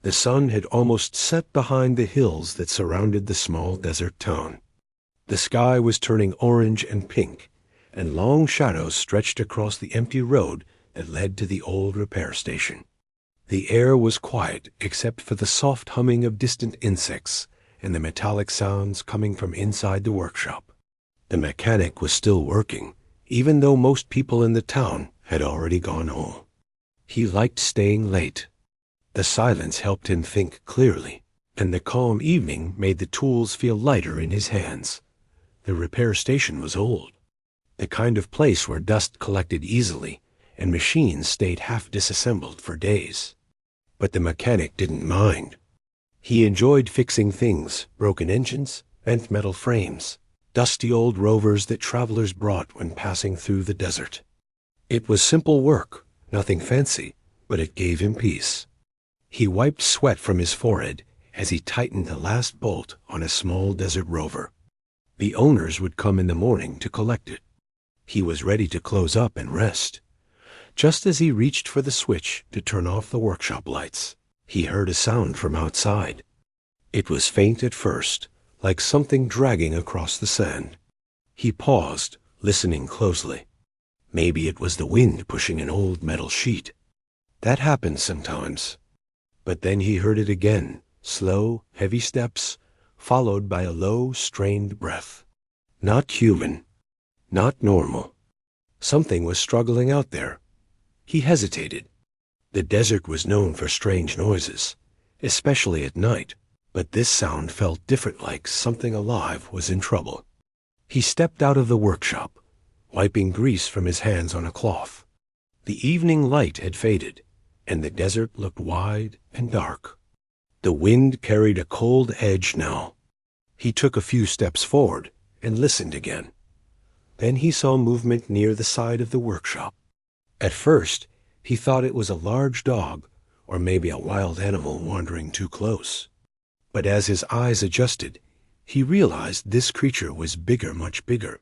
The sun had almost set behind the hills that surrounded the small desert town. The sky was turning orange and pink, and long shadows stretched across the empty road that led to the old repair station. The air was quiet except for the soft humming of distant insects and the metallic sounds coming from inside the workshop. The mechanic was still working, even though most people in the town had already gone home. He liked staying late. The silence helped him think clearly, and the calm evening made the tools feel lighter in his hands. The repair station was old, the kind of place where dust collected easily and machines stayed half disassembled for days. But the mechanic didn't mind. He enjoyed fixing things, broken engines, bent metal frames, dusty old rovers that travelers brought when passing through the desert. It was simple work, nothing fancy, but it gave him peace. He wiped sweat from his forehead as he tightened the last bolt on a small desert rover. The owners would come in the morning to collect it. He was ready to close up and rest. Just as he reached for the switch to turn off the workshop lights, he heard a sound from outside. It was faint at first, like something dragging across the sand. He paused, listening closely. Maybe it was the wind pushing an old metal sheet. That happened sometimes. But then he heard it again, slow, heavy steps, followed by a low, strained breath. Not human. Not normal. Something was struggling out there. He hesitated. The desert was known for strange noises, especially at night, but this sound felt different, like something alive was in trouble. He stepped out of the workshop, wiping grease from his hands on a cloth. The evening light had faded, and the desert looked wide and dark. The wind carried a cold edge now. He took a few steps forward and listened again. Then he saw movement near the side of the workshop. At first, he thought it was a large dog, or maybe a wild animal wandering too close. But as his eyes adjusted, he realized this creature was bigger, much bigger.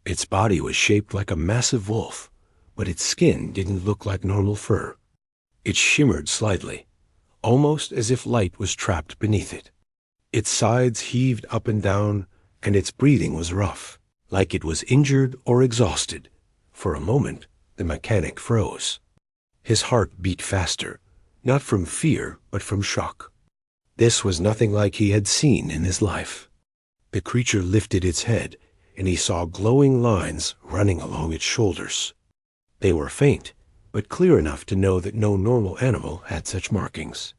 Its body was shaped like a massive wolf, but its skin didn't look like normal fur. It shimmered slightly, almost as if light was trapped beneath it. Its sides heaved up and down, and its breathing was rough, like it was injured or exhausted. For a moment, the mechanic froze. His heart beat faster, not from fear, but from shock. This was nothing like he had seen in his life. The creature lifted its head, and he saw glowing lines running along its shoulders. They were faint, but clear enough to know that no normal animal had such markings.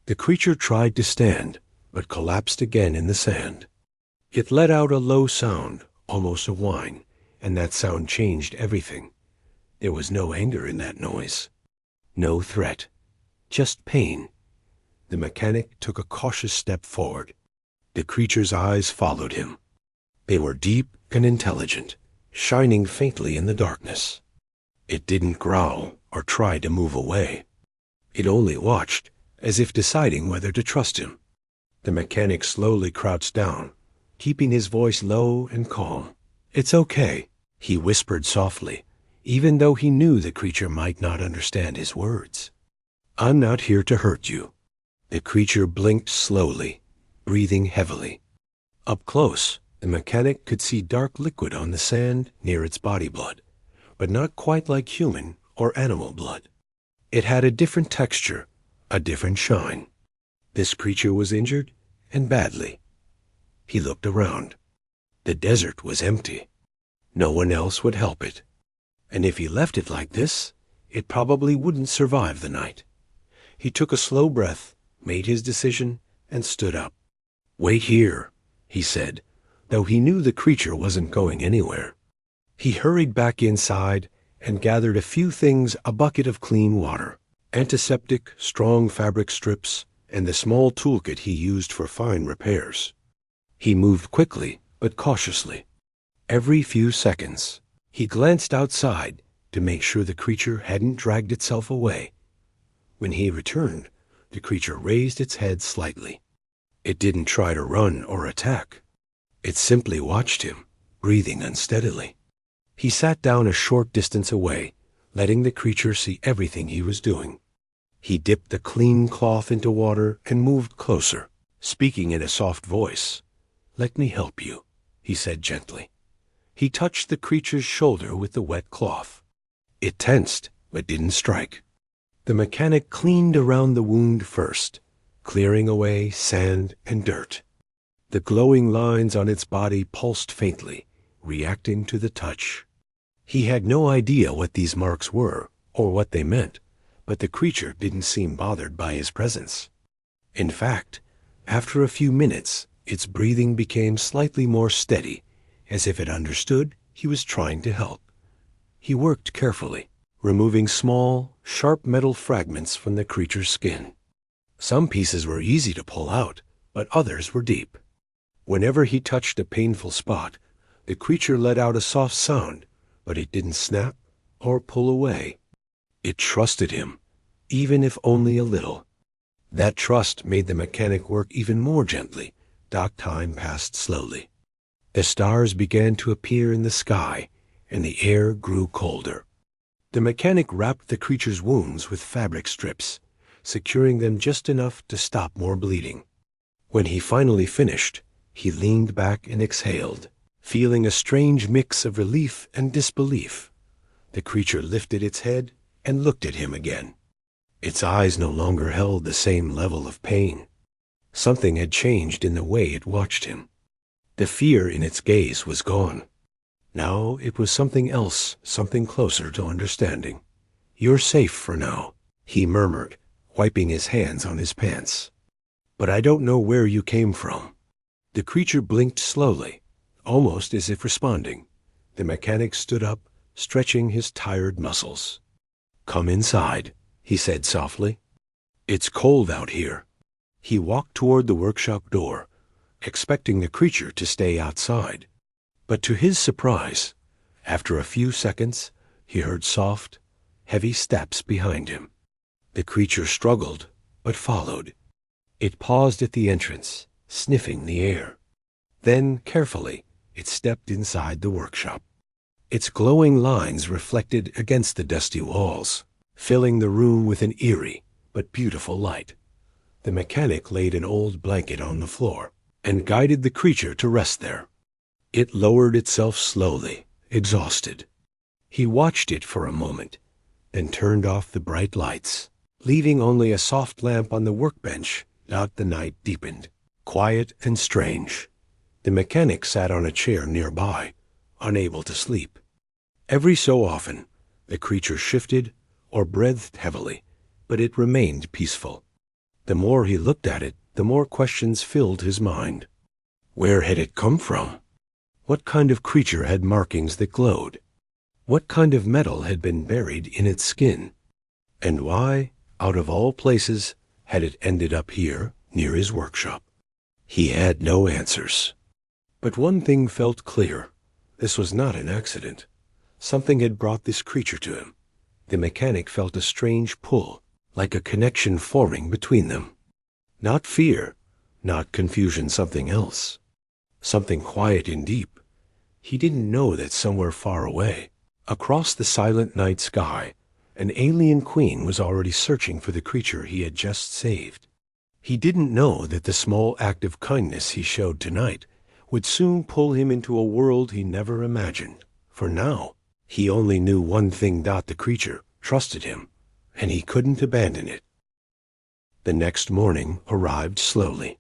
The creature tried to stand, but collapsed again in the sand. It let out a low sound, almost a whine, and that sound changed everything. There was no anger in that noise. No threat. Just pain. The mechanic took a cautious step forward. The creature's eyes followed him. They were deep and intelligent, shining faintly in the darkness. It didn't growl or try to move away. It only watched, as if deciding whether to trust him. The mechanic slowly crouched down, keeping his voice low and calm. "It's okay," he whispered softly, even though he knew the creature might not understand his words. "I'm not here to hurt you." The creature blinked slowly, breathing heavily. Up close, the mechanic could see dark liquid on the sand near its body blood, but not quite like human or animal blood. It had a different texture, a different shine. This creature was injured, and badly. He looked around. The desert was empty. No one else would help it. And if he left it like this, it probably wouldn't survive the night. He took a slow breath, made his decision, and stood up. "Wait here," he said, though he knew the creature wasn't going anywhere. He hurried back inside and gathered a few things: a bucket of clean water, antiseptic, strong fabric strips, and the small toolkit he used for fine repairs. He moved quickly, but cautiously. Every few seconds, he glanced outside to make sure the creature hadn't dragged itself away. When he returned, the creature raised its head slightly. It didn't try to run or attack. It simply watched him, breathing unsteadily. He sat down a short distance away, letting the creature see everything he was doing. He dipped the clean cloth into water and moved closer, speaking in a soft voice. "Let me help you," he said gently. He touched the creature's shoulder with the wet cloth. It tensed, but didn't strike. The mechanic cleaned around the wound first, clearing away sand and dirt. The glowing lines on its body pulsed faintly, reacting to the touch. He had no idea what these marks were, or what they meant, but the creature didn't seem bothered by his presence. In fact, after a few minutes, its breathing became slightly more steady, as if it understood he was trying to help. He worked carefully, removing small, sharp metal fragments from the creature's skin. Some pieces were easy to pull out, but others were deep. Whenever he touched a painful spot, the creature let out a soft sound, but it didn't snap or pull away. It trusted him, even if only a little. That trust made the mechanic work even more gently. Time passed slowly. The stars began to appear in the sky, and the air grew colder. The mechanic wrapped the creature's wounds with fabric strips, securing them just enough to stop more bleeding. When he finally finished, he leaned back and exhaled, feeling a strange mix of relief and disbelief. The creature lifted its head and looked at him again. Its eyes no longer held the same level of pain. Something had changed in the way it watched him. The fear in its gaze was gone. Now it was something else, something closer to understanding. "You're safe for now," he murmured, wiping his hands on his pants. "But I don't know where you came from." The creature blinked slowly, almost as if responding. The mechanic stood up, stretching his tired muscles. "Come inside," he said softly. "It's cold out here." He walked toward the workshop door, expecting the creature to stay outside. But to his surprise, after a few seconds, he heard soft, heavy steps behind him. The creature struggled, but followed. It paused at the entrance, sniffing the air. Then, carefully, it stepped inside the workshop. Its glowing lines reflected against the dusty walls, filling the room with an eerie but beautiful light. The mechanic laid an old blanket on the floor and guided the creature to rest there. It lowered itself slowly, exhausted. He watched it for a moment, then turned off the bright lights, leaving only a soft lamp on the workbench. Out the night deepened, quiet and strange. The mechanic sat on a chair nearby, unable to sleep. Every so often, the creature shifted or breathed heavily, but it remained peaceful. The more he looked at it, the more questions filled his mind. Where had it come from? What kind of creature had markings that glowed? What kind of metal had been buried in its skin? And why, out of all places, had it ended up here, near his workshop? He had no answers. But one thing felt clear. This was not an accident. Something had brought this creature to him. The mechanic felt a strange pull, like a connection forming between them. Not fear, not confusion, something else. Something quiet and deep. He didn't know that somewhere far away, across the silent night sky, an alien queen was already searching for the creature he had just saved. He didn't know that the small act of kindness he showed tonight would soon pull him into a world he never imagined. For now, he only knew one thing: the creature trusted him, and he couldn't abandon it. The next morning arrived slowly.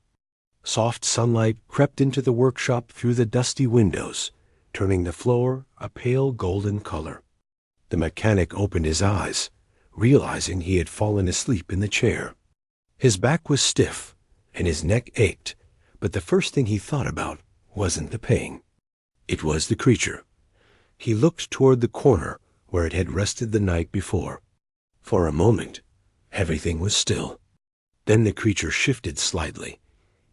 Soft sunlight crept into the workshop through the dusty windows, turning the floor a pale golden color. The mechanic opened his eyes, realizing he had fallen asleep in the chair. His back was stiff, and his neck ached, but the first thing he thought about wasn't the pain. It was the creature. He looked toward the corner where it had rested the night before. For a moment, everything was still. Then the creature shifted slightly,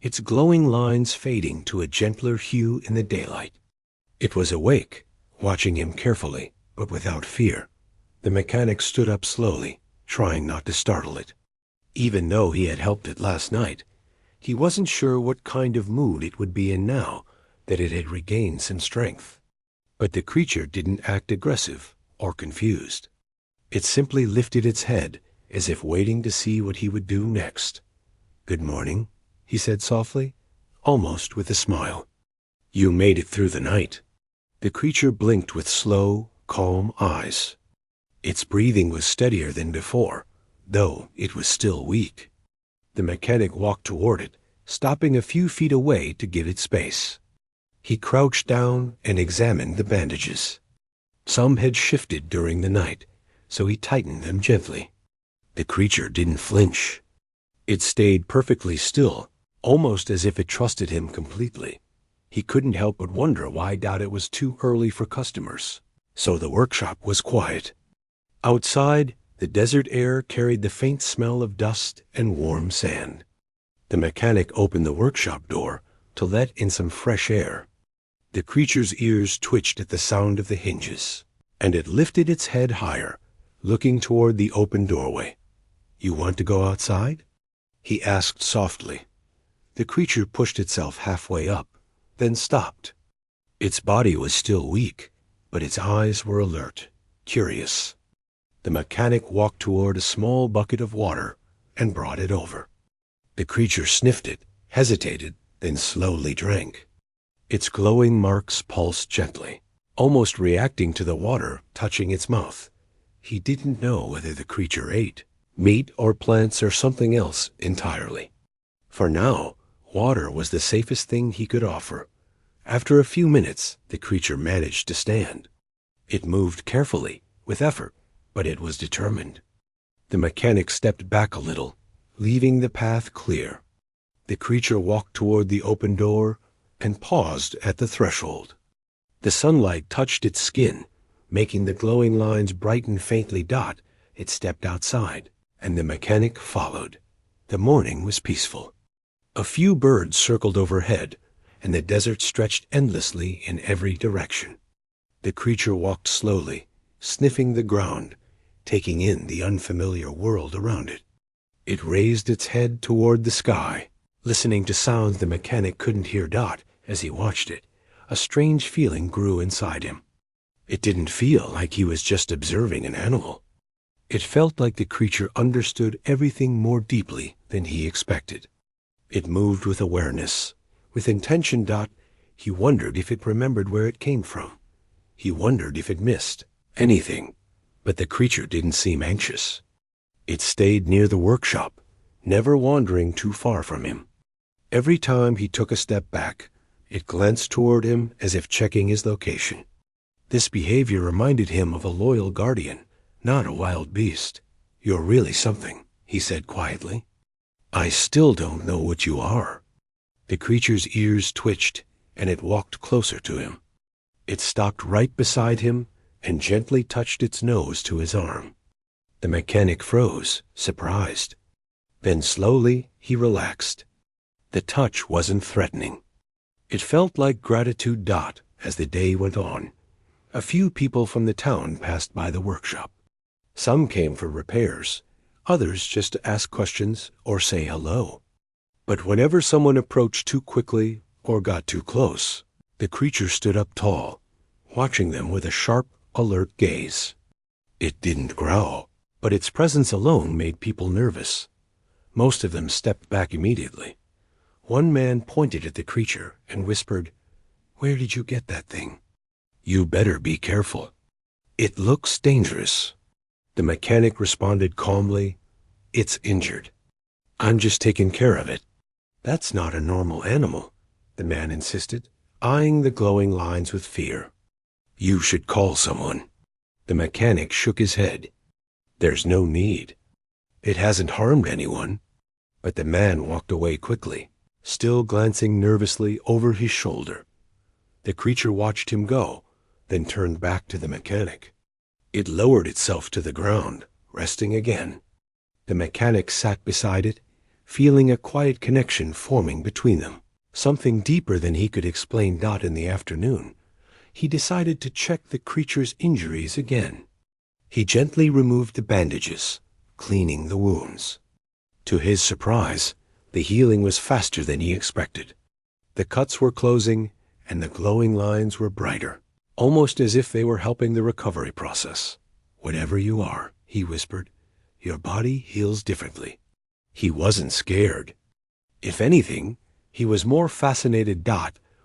its glowing lines fading to a gentler hue in the daylight. It was awake, watching him carefully, but without fear. The mechanic stood up slowly, trying not to startle it. Even though he had helped it last night, he wasn't sure what kind of mood it would be in now that it had regained some strength. But the creature didn't act aggressive or confused. It simply lifted its head as if waiting to see what he would do next. "Good morning," he said softly, almost with a smile. "You made it through the night." The creature blinked with slow, calm eyes. Its breathing was steadier than before, though it was still weak. The mechanic walked toward it, stopping a few feet away to give it space. He crouched down and examined the bandages. Some had shifted during the night, so he tightened them gently. The creature didn't flinch. It stayed perfectly still, almost as if it trusted him completely. He couldn't help but wonder why it was too early for customers, so the workshop was quiet. Outside, the desert air carried the faint smell of dust and warm sand. The mechanic opened the workshop door to let in some fresh air. The creature's ears twitched at the sound of the hinges, and it lifted its head higher, looking toward the open doorway. "You want to go outside?" he asked softly. The creature pushed itself halfway up, then stopped. Its body was still weak, but its eyes were alert, curious. The mechanic walked toward a small bucket of water and brought it over. The creature sniffed it, hesitated, then slowly drank. Its glowing marks pulsed gently, almost reacting to the water touching its mouth. He didn't know whether the creature ate meat or plants or something else entirely. For now, water was the safest thing he could offer. After a few minutes, the creature managed to stand. It moved carefully, with effort, but it was determined. The mechanic stepped back a little, leaving the path clear. The creature walked toward the open door and paused at the threshold. The sunlight touched its skin, making the glowing lines brighten faintly. It stepped outside, and the mechanic followed. The morning was peaceful. A few birds circled overhead, and the desert stretched endlessly in every direction. The creature walked slowly, sniffing the ground, taking in the unfamiliar world around it. It raised its head toward the sky, listening to sounds the mechanic couldn't hear. As he watched it, a strange feeling grew inside him. It didn't feel like he was just observing an animal. It felt like the creature understood everything more deeply than he expected. It moved with awareness, with intention. He wondered if it remembered where it came from. He wondered if it missed anything, but the creature didn't seem anxious. It stayed near the workshop, never wandering too far from him. Every time he took a step back, it glanced toward him as if checking his location. This behavior reminded him of a loyal guardian, not a wild beast. "You're really something," he said quietly. "I still don't know what you are." The creature's ears twitched, and it walked closer to him. It stopped right beside him and gently touched its nose to his arm. The mechanic froze, surprised. Then slowly he relaxed. The touch wasn't threatening. It felt like gratitude. As the day went on, a few people from the town passed by the workshop. Some came for repairs, others just to ask questions or say hello. But whenever someone approached too quickly or got too close, the creature stood up tall, watching them with a sharp, alert gaze. It didn't growl, but its presence alone made people nervous. Most of them stepped back immediately. One man pointed at the creature and whispered, "Where did you get that thing?" "You better be careful. It looks dangerous." The mechanic responded calmly, "It's injured. I'm just taking care of it." "That's not a normal animal," the man insisted, eyeing the glowing lines with fear. "You should call someone." The mechanic shook his head. "There's no need. It hasn't harmed anyone." But the man walked away quickly, still glancing nervously over his shoulder. The creature watched him go, then turned back to the mechanic. It lowered itself to the ground, resting again. The mechanic sat beside it, feeling a quiet connection forming between them, something deeper than he could explain. In the afternoon, he decided to check the creature's injuries again. He gently removed the bandages, cleaning the wounds. To his surprise, the healing was faster than he expected. The cuts were closing, and the glowing lines were brighter, almost as if they were helping the recovery process. "Whatever you are," he whispered, your body heals differently. He wasn't scared. If anything, he was more fascinated.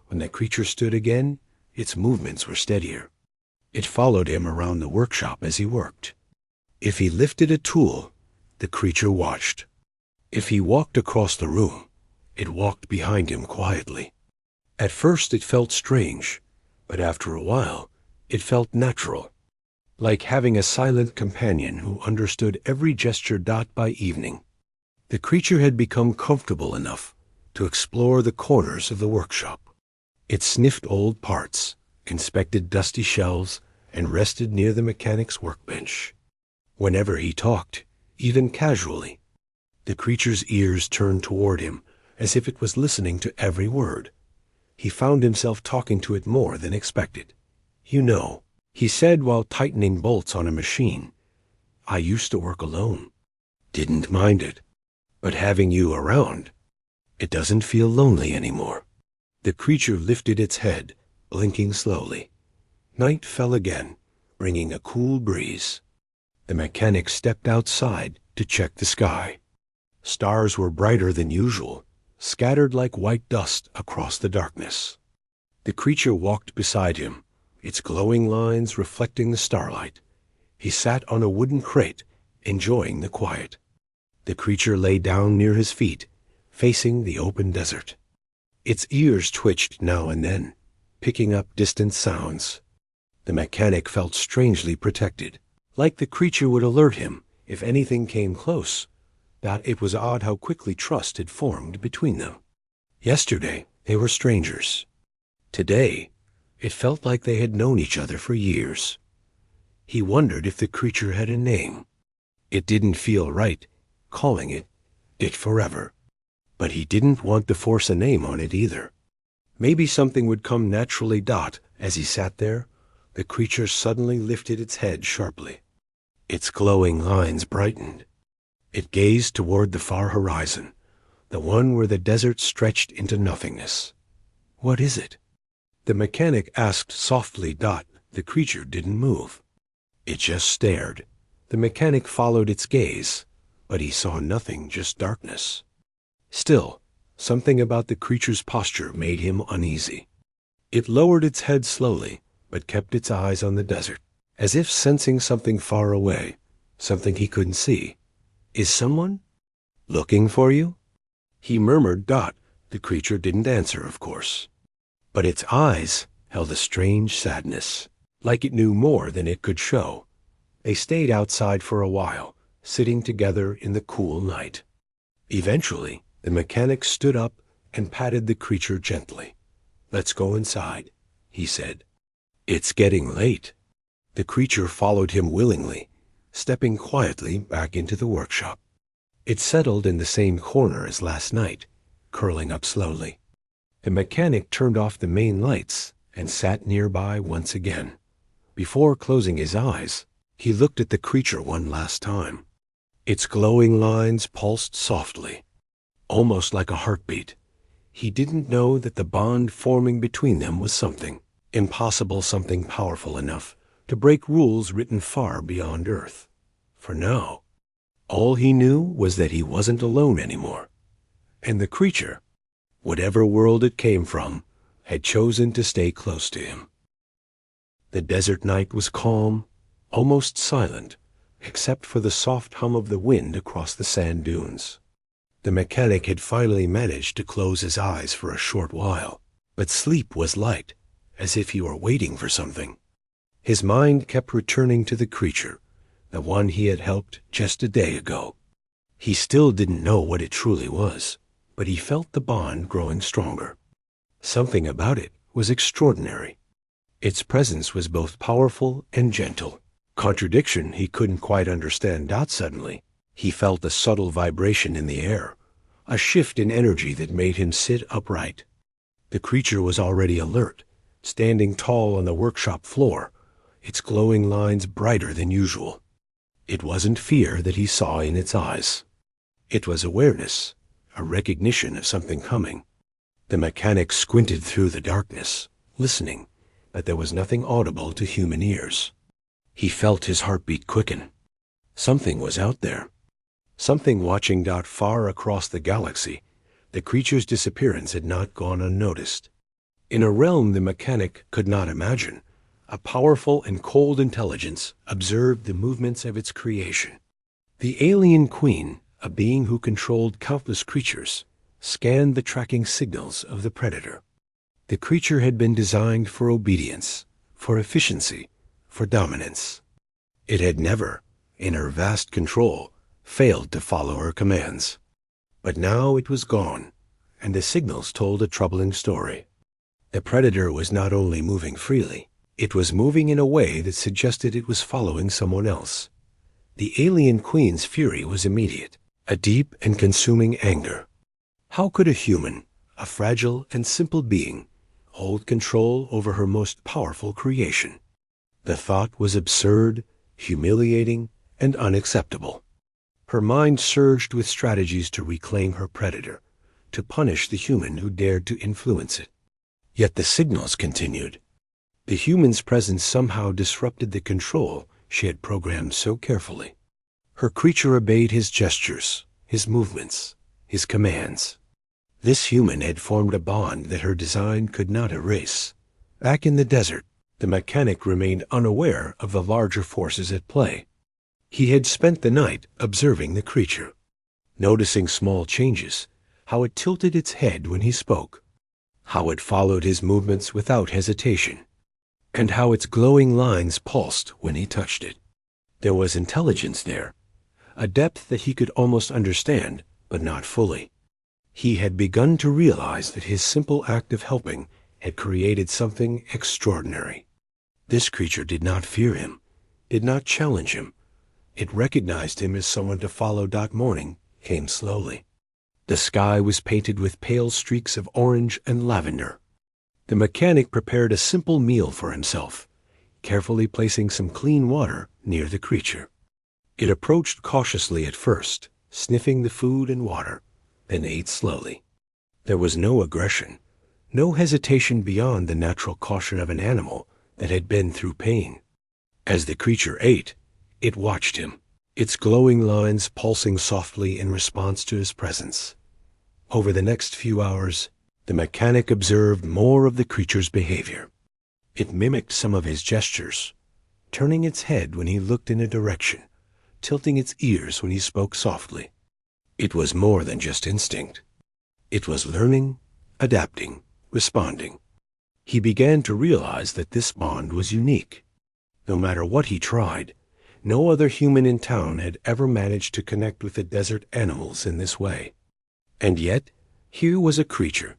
When the creature stood again, its movements were steadier. It followed him around the workshop as he worked. If he lifted a tool, the creature watched. If he walked across the room, it walked behind him quietly. At first it felt strange, but after a while, it felt natural, like having a silent companion who understood every gesture. By evening, the creature had become comfortable enough to explore the corners of the workshop. It sniffed old parts, inspected dusty shelves, and rested near the mechanic's workbench. Whenever he talked, even casually, the creature's ears turned toward him as if it was listening to every word. He found himself talking to it more than expected. "You know," he said while tightening bolts on a machine, "I used to work alone. Didn't mind it. But having you around, it doesn't feel lonely anymore." The creature lifted its head, blinking slowly. Night fell again, bringing a cool breeze. The mechanic stepped outside to check the sky. Stars were brighter than usual, scattered like white dust across the darkness. The creature walked beside him, its glowing lines reflecting the starlight. He sat on a wooden crate, enjoying the quiet. The creature lay down near his feet, facing the open desert. Its ears twitched now and then, picking up distant sounds. The mechanic felt strangely protected, like the creature would alert him if anything came close. That it was odd how quickly trust had formed between them. Yesterday, they were strangers. Today, it felt like they had known each other for years. He wondered if the creature had a name. It didn't feel right, calling it forever. But he didn't want to force a name on it either. Maybe something would come naturally. As he sat there, the creature suddenly lifted its head sharply. Its glowing lines brightened. It gazed toward the far horizon, the one where the desert stretched into nothingness. "What is it?" the mechanic asked softly. The creature didn't move. It just stared. The mechanic followed its gaze, but he saw nothing, just darkness. Still, something about the creature's posture made him uneasy. It lowered its head slowly, but kept its eyes on the desert, as if sensing something far away, something he couldn't see. "Is someone looking for you?" he murmured. The creature didn't answer, of course. But its eyes held a strange sadness, like it knew more than it could show. They stayed outside for a while, sitting together in the cool night. Eventually, the mechanic stood up and patted the creature gently. "Let's go inside," he said. "It's getting late." The creature followed him willingly, stepping quietly back into the workshop. It settled in the same corner as last night, curling up slowly. The mechanic turned off the main lights and sat nearby once again. Before closing his eyes, he looked at the creature one last time. Its glowing lines pulsed softly, almost like a heartbeat. He didn't know that the bond forming between them was something impossible, something powerful enough to break rules written far beyond Earth. For now, all he knew was that he wasn't alone anymore. And the creature, whatever world it came from, had chosen to stay close to him. The desert night was calm, almost silent, except for the soft hum of the wind across the sand dunes. The mechanic had finally managed to close his eyes for a short while, but sleep was light, as if he were waiting for something. His mind kept returning to the creature, the one he had helped just a day ago. He still didn't know what it truly was, but he felt the bond growing stronger. Something about it was extraordinary. Its presence was both powerful and gentle. Contradiction he couldn't quite understand. Suddenly, he felt a subtle vibration in the air, a shift in energy that made him sit upright. The creature was already alert, standing tall on the workshop floor, its glowing lines brighter than usual. It wasn't fear that he saw in its eyes. It was awareness, a recognition of something coming. The mechanic squinted through the darkness, listening, but there was nothing audible to human ears. He felt his heartbeat quicken. Something was out there. Something watching out far across the galaxy. The creature's disappearance had not gone unnoticed. In a realm the mechanic could not imagine, a powerful and cold intelligence observed the movements of its creation. The alien queen, a being who controlled countless creatures, scanned the tracking signals of the predator. The creature had been designed for obedience, for efficiency, for dominance. It had never, in her vast control, failed to follow her commands. But now it was gone, and the signals told a troubling story. The predator was not only moving freely, it was moving in a way that suggested it was following someone else. The alien queen's fury was immediate, a deep and consuming anger. How could a human, a fragile and simple being, hold control over her most powerful creation? The thought was absurd, humiliating, and unacceptable. Her mind surged with strategies to reclaim her predator, to punish the human who dared to influence it. Yet the signals continued. The human's presence somehow disrupted the control she had programmed so carefully. Her creature obeyed his gestures, his movements, his commands. This human had formed a bond that her design could not erase. Back in the desert, the mechanic remained unaware of the larger forces at play. He had spent the night observing the creature, noticing small changes, how it tilted its head when he spoke, how it followed his movements without hesitation, and how its glowing lines pulsed when he touched it. There was intelligence there, a depth that he could almost understand, but not fully. He had begun to realize that his simple act of helping had created something extraordinary. This creature did not fear him, did not challenge him. It recognized him as someone to follow. Morning came slowly. The sky was painted with pale streaks of orange and lavender. The mechanic prepared a simple meal for himself, carefully placing some clean water near the creature. It approached cautiously at first, sniffing the food and water, then ate slowly. There was no aggression, no hesitation beyond the natural caution of an animal that had been through pain. As the creature ate, it watched him, its glowing lines pulsing softly in response to his presence. Over the next few hours, the mechanic observed more of the creature's behavior. It mimicked some of his gestures, turning its head when he looked in a direction, tilting its ears when he spoke softly. It was more than just instinct. It was learning, adapting, responding. He began to realize that this bond was unique. No matter what he tried, no other human in town had ever managed to connect with the desert animals in this way. And yet, here was a creature,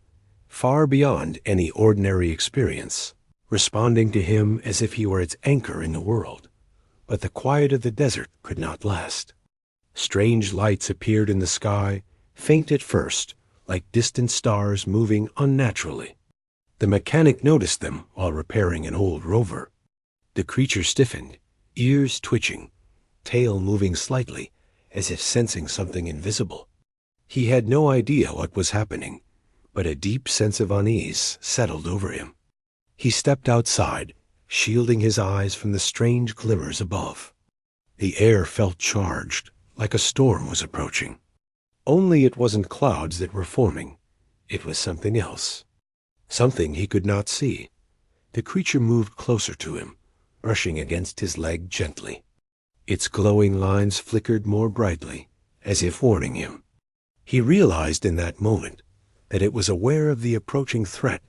far beyond any ordinary experience, responding to him as if he were its anchor in the world. But the quiet of the desert could not last. Strange lights appeared in the sky, faint at first, like distant stars moving unnaturally. The mechanic noticed them while repairing an old rover. The creature stiffened, ears twitching, tail moving slightly, as if sensing something invisible. He had no idea what was happening, but a deep sense of unease settled over him. He stepped outside, shielding his eyes from the strange glimmers above. The air felt charged, like a storm was approaching. Only it wasn't clouds that were forming. It was something else. Something he could not see. The creature moved closer to him, brushing against his leg gently. Its glowing lines flickered more brightly, as if warning him. He realized in that moment that it was aware of the approaching threat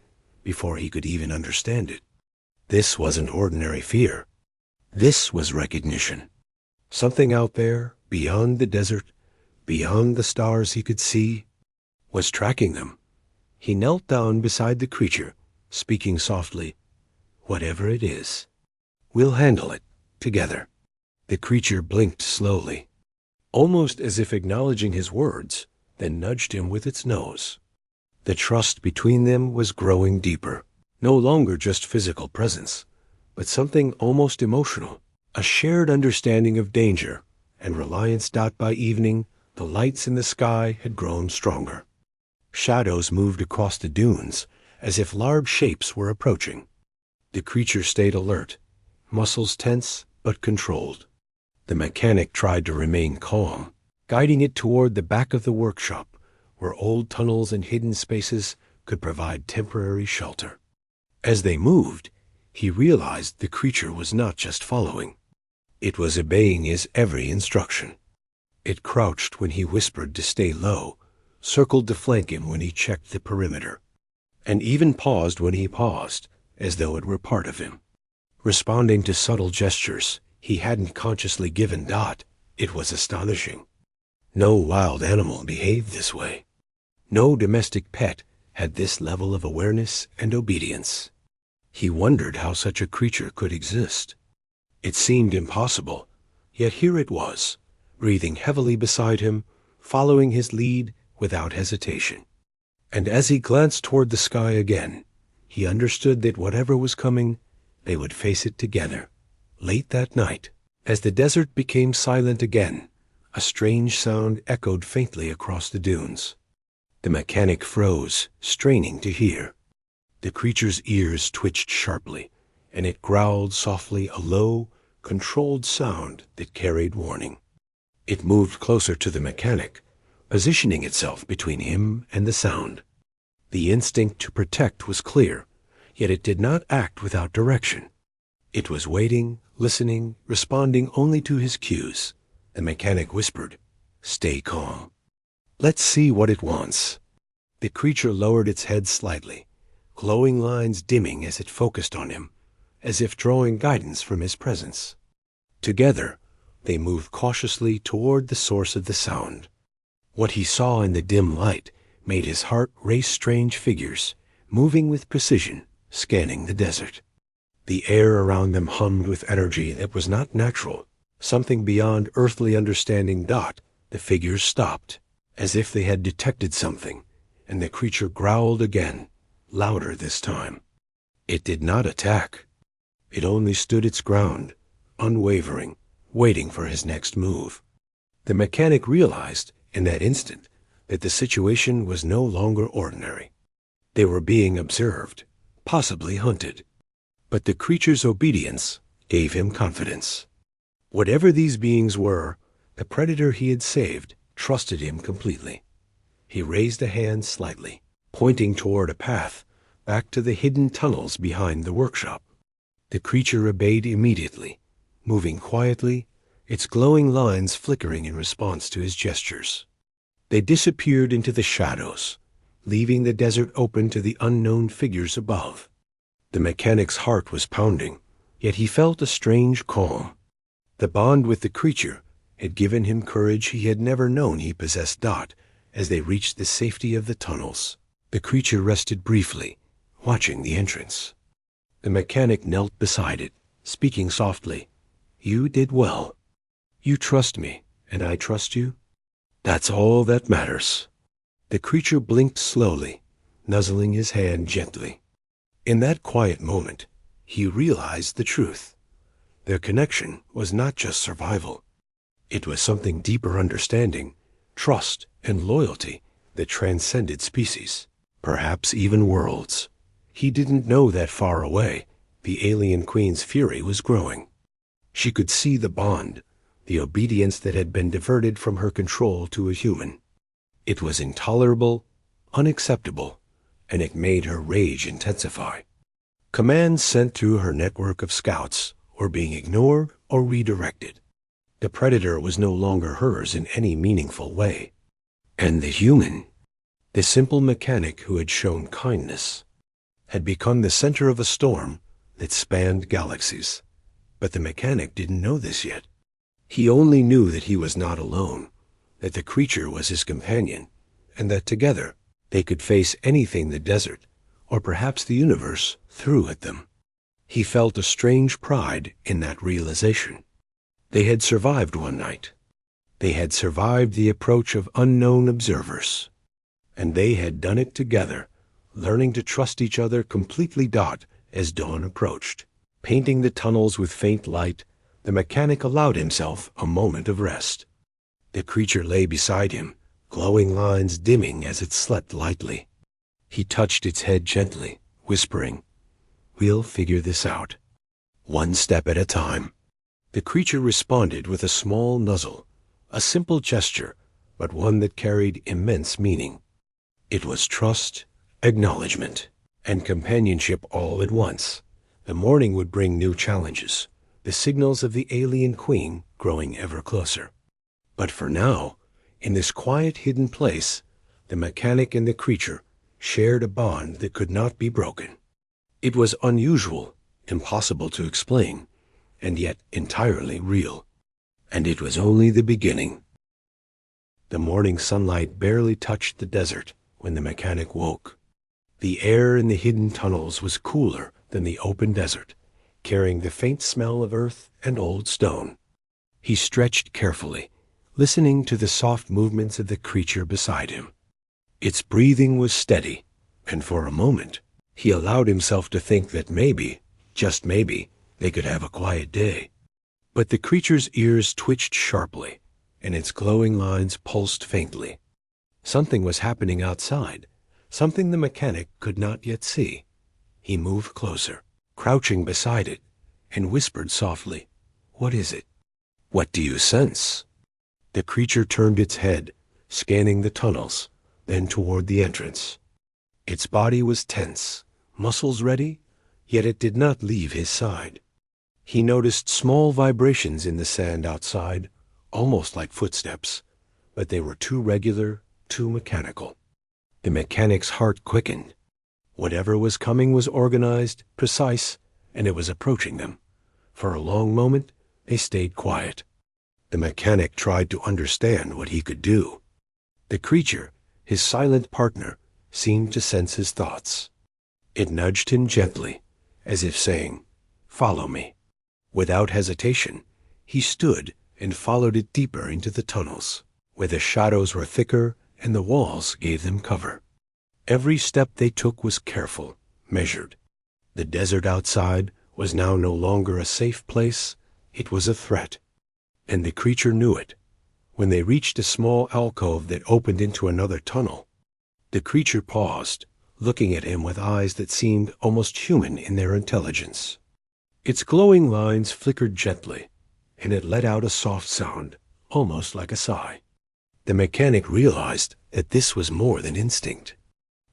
before he could even understand it. This wasn't ordinary fear. This was recognition. Something out there, beyond the desert, beyond the stars he could see, was tracking them. He knelt down beside the creature, speaking softly, "Whatever it is, we'll handle it together." The creature blinked slowly, almost as if acknowledging his words, then nudged him with its nose. The trust between them was growing deeper, no longer just physical presence, but something almost emotional, a shared understanding of danger and reliance. By evening, the lights in the sky had grown stronger. Shadows moved across the dunes, as if large shapes were approaching. The creature stayed alert, muscles tense but controlled. The mechanic tried to remain calm, guiding it toward the back of the workshop, where old tunnels and hidden spaces could provide temporary shelter. As they moved, he realized the creature was not just following. It was obeying his every instruction. It crouched when he whispered to stay low, circled to flank him when he checked the perimeter, and even paused when he paused, as though it were part of him. Responding to subtle gestures he hadn't consciously given Dot, it was astonishing. No wild animal behaved this way. No domestic pet had this level of awareness and obedience. He wondered how such a creature could exist. It seemed impossible, yet here it was, breathing heavily beside him, following his lead without hesitation. And as he glanced toward the sky again, he understood that whatever was coming, they would face it together. Late that night, as the desert became silent again, a strange sound echoed faintly across the dunes. The mechanic froze, straining to hear. The creature's ears twitched sharply, and it growled softly, a low, controlled sound that carried warning. It moved closer to the mechanic, positioning itself between him and the sound. The instinct to protect was clear, yet it did not act without direction. It was waiting, listening, responding only to his cues. The mechanic whispered, "Stay calm. Let's see what it wants." The creature lowered its head slightly, glowing lines dimming as it focused on him, as if drawing guidance from his presence. Together, they moved cautiously toward the source of the sound. What he saw in the dim light made his heart race. Strange figures, moving with precision, scanning the desert. The air around them hummed with energy that was not natural, something beyond earthly understanding. Dot, the figures stopped, as if they had detected something, and the creature growled again, louder this time. It did not attack. It only stood its ground, unwavering, waiting for his next move. The mechanic realized in that instant that the situation was no longer ordinary. They were being observed, possibly hunted. But the creature's obedience gave him confidence. Whatever these beings were, the predator he had saved trusted him completely. He raised a hand slightly, pointing toward a path back to the hidden tunnels behind the workshop. The creature obeyed immediately, moving quietly, its glowing lines flickering in response to his gestures. They disappeared into the shadows, leaving the desert open to the unknown figures above. The mechanic's heart was pounding, yet he felt a strange calm. The bond with the creature had given him courage he had never known he possessed. Dot, as they reached the safety of the tunnels, the creature rested briefly, watching the entrance. The mechanic knelt beside it, speaking softly. "You did well. You trust me, and I trust you. That's all that matters." The creature blinked slowly, nuzzling his hand gently. In that quiet moment, he realized the truth. Their connection was not just survival. It was something deeper: understanding, trust, and loyalty that transcended species, perhaps even worlds. He didn't know that far away, the alien queen's fury was growing. She could see the bond, the obedience that had been diverted from her control to a human. It was intolerable, unacceptable, and it made her rage intensify. Commands sent through her network of scouts were being ignored or redirected. The predator was no longer hers in any meaningful way. And the human, the simple mechanic who had shown kindness, had become the center of a storm that spanned galaxies. But the mechanic didn't know this yet. He only knew that he was not alone, that the creature was his companion, and that together they could face anything the desert, or perhaps the universe, threw at them. He felt a strange pride in that realization. They had survived one night. They had survived the approach of unknown observers. And they had done it together, learning to trust each other completely. Dot, as dawn approached, painting the tunnels with faint light, the mechanic allowed himself a moment of rest. The creature lay beside him, glowing lines dimming as it slept lightly. He touched its head gently, whispering, "We'll figure this out, one step at a time." The creature responded with a small nuzzle, a simple gesture, but one that carried immense meaning. It was trust, acknowledgement, and companionship all at once. The morning would bring new challenges, the signals of the alien queen growing ever closer. But for now, in this quiet hidden place, the mechanic and the creature shared a bond that could not be broken. It was unusual, impossible to explain, and yet entirely real. And it was only the beginning. The morning sunlight barely touched the desert when the mechanic woke. The air in the hidden tunnels was cooler than the open desert, carrying the faint smell of earth and old stone. He stretched carefully, listening to the soft movements of the creature beside him. Its breathing was steady, and for a moment, he allowed himself to think that maybe, just maybe, they could have a quiet day. But the creature's ears twitched sharply, and its glowing lines pulsed faintly. Something was happening outside, something the mechanic could not yet see. He moved closer, crouching beside it, and whispered softly, "What is it? What do you sense?" The creature turned its head, scanning the tunnels, then toward the entrance. Its body was tense, muscles ready, yet it did not leave his side. He noticed small vibrations in the sand outside, almost like footsteps, but they were too regular, too mechanical. The mechanic's heart quickened. Whatever was coming was organized, precise, and it was approaching them. For a long moment, they stayed quiet. The mechanic tried to understand what he could do. The creature, his silent partner, seemed to sense his thoughts. It nudged him gently, as if saying, "Follow me." Without hesitation, he stood and followed it deeper into the tunnels, where the shadows were thicker and the walls gave them cover. Every step they took was careful, measured. The desert outside was now no longer a safe place, it was a threat. And the creature knew it. When they reached a small alcove that opened into another tunnel, the creature paused, looking at him with eyes that seemed almost human in their intelligence. Its glowing lines flickered gently, and it let out a soft sound, almost like a sigh. The mechanic realized that this was more than instinct.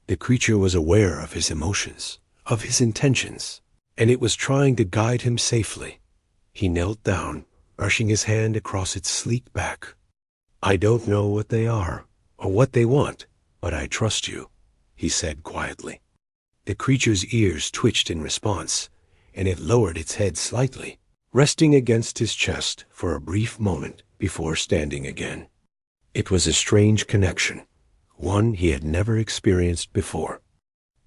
The creature was aware of his emotions, of his intentions, and it was trying to guide him safely. He knelt down, brushing his hand across its sleek back. "I don't know what they are, or what they want, but I trust you," he said quietly. The creature's ears twitched in response, and it lowered its head slightly, resting against his chest for a brief moment before standing again. It was a strange connection, one he had never experienced before.